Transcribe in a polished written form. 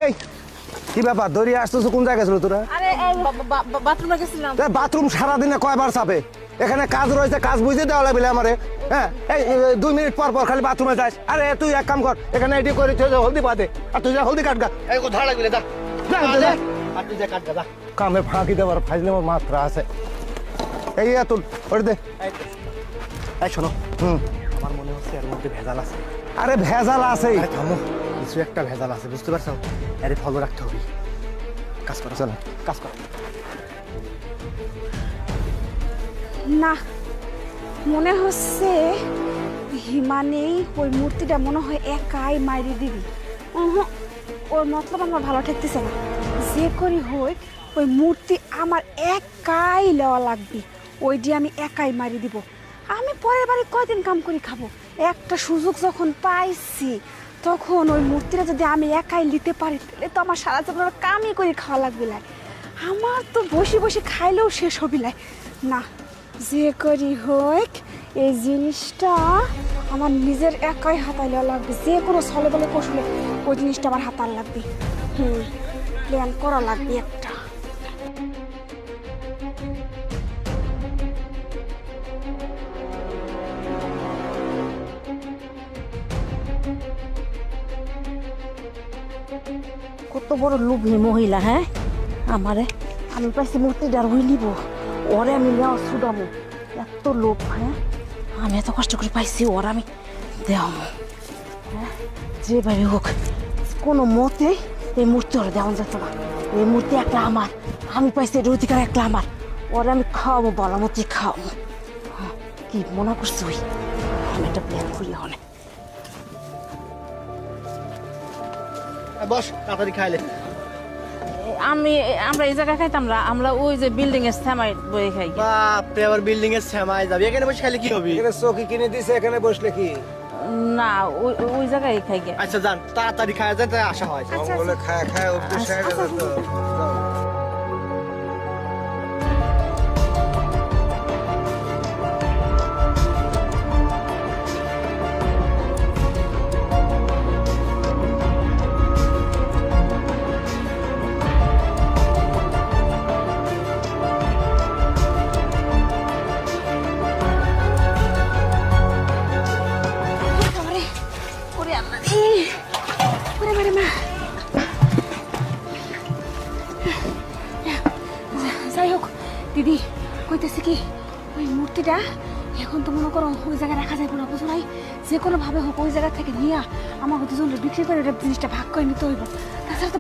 এই কি ব্যাপার দড়ি আসতেছ কোন জায়গায় ছিল তোরা? আরে বাথরুমে গেছিলাম। বাথরুম সারাদিনে কয়বার চাপে? এখানে কাজ রয়েছে, কাজ বুঝে দেওয়া লাগবে আমারে। হ্যাঁ এই 2 মিনিট পর পর খালি বাথরুমে যাস। আরে তুই এক কাম কর, এখানে এটি করে তুই হলদি পাতে আর তুই যা হলদি কাটগা। এই ধরা লাগবে যা আর তুই যা কাট যা কামে ফাঁকি দেওয়ার ফাইজলে আমার মাত্রা আছে। এই তুই ওর দে। এই শোনো আমার মনে হচ্ছে এর মধ্যে ভেজাল আছে। আরে ভেজাল আছে, আরে থামো, কিছু একটা ভেজাল আছে বুঝতে পারছো? আরে ফলো রাখতে হবে। কাজ করো, চলো কাজ করো। না, মনে হচ্ছে হিমানেই ওই মূর্তিটা মনে হয় একাই মাইরে দিবি। ওর মতলব আমার ভালো ঠেকতেছে না। যে করি হোক ওই মূর্তি আমার একাই নেওয়া লাগবে। ওই দিয়ে আমি একাই মারি দিব। আমি পরের বাড়ি কয়দিন কাম করে খাবো? একটা সুযোগ যখন পাইছি তখন ওই মূর্তিটা যদি আমি একাই নিতে পারি তাহলে তো আমার সারা জীবন কামই করে খাওয়া লাগবে। আমার তো বসে বসে খাইলেও শেষ হবি না। যে করি হোক এই জিনিসটা আমার নিজের একাই হাতায় নেওয়া লাগবে। যে কোনো ছলে বলে কৌশলে ওই জিনিসটা আমার হাতার লাগবে। প্ল্যান করা লাগবে একটা। কত বড় লোভী মহিলা, হ্যাঁ? আমারে আমি পাইছি মূর্তিটার হই নিব, ওরে আমি নেওয়া ছুটামো। এত লোভ, হ্যাঁ? আমি এত কষ্ট করে পাইছি ওর আমি দেওয়ামো। হ্যাঁ, যেভাবে হোক কোনো মতে এই মূর্তি ওরা দেওয়া যেত না। এই মূর্তি একটা আমার, আমি পাইছি এর অধিকার একটা আমার। ওরে আমি খাওয়াবো, বলা মতো খাওয়াবো। কি মনে করছি ওই আমি একটা প্ল্যান করি হনে। বস তাড়াতাড়ি খাইলে। আমরা এই জায়গায় খাইতাম না, আমরা ওই যে বিল্ডিং এর সামাই বই খাই। বাপরে, আবার বিল্ডিং এর সেমাই যাবে, এখানে বসে খাইলে কি হবে? এখানে চৌকি কিনে দিছে, এখানে বসলে কি? না, ওই জায়গায় খাই গে। আচ্ছা যান, তাড়াতাড়ি খাওয়া যায় তাই আশা হয়। বলে খায় খায় অভ্যেস হয়ে গেছে তো। যাই হোক দিদি, কইতেছি কি ওই মূর্তিটা এখন তো মনে করো ওই জায়গায় রাখা যাবে না, বুঝো নাই? যে কোনো ভাবে হোক ওই জায়গা থেকে নিয়ে আমার দুজনের বিক্রি করে জিনিসটা ভাগ করে নিতে হইব। তাছাড়া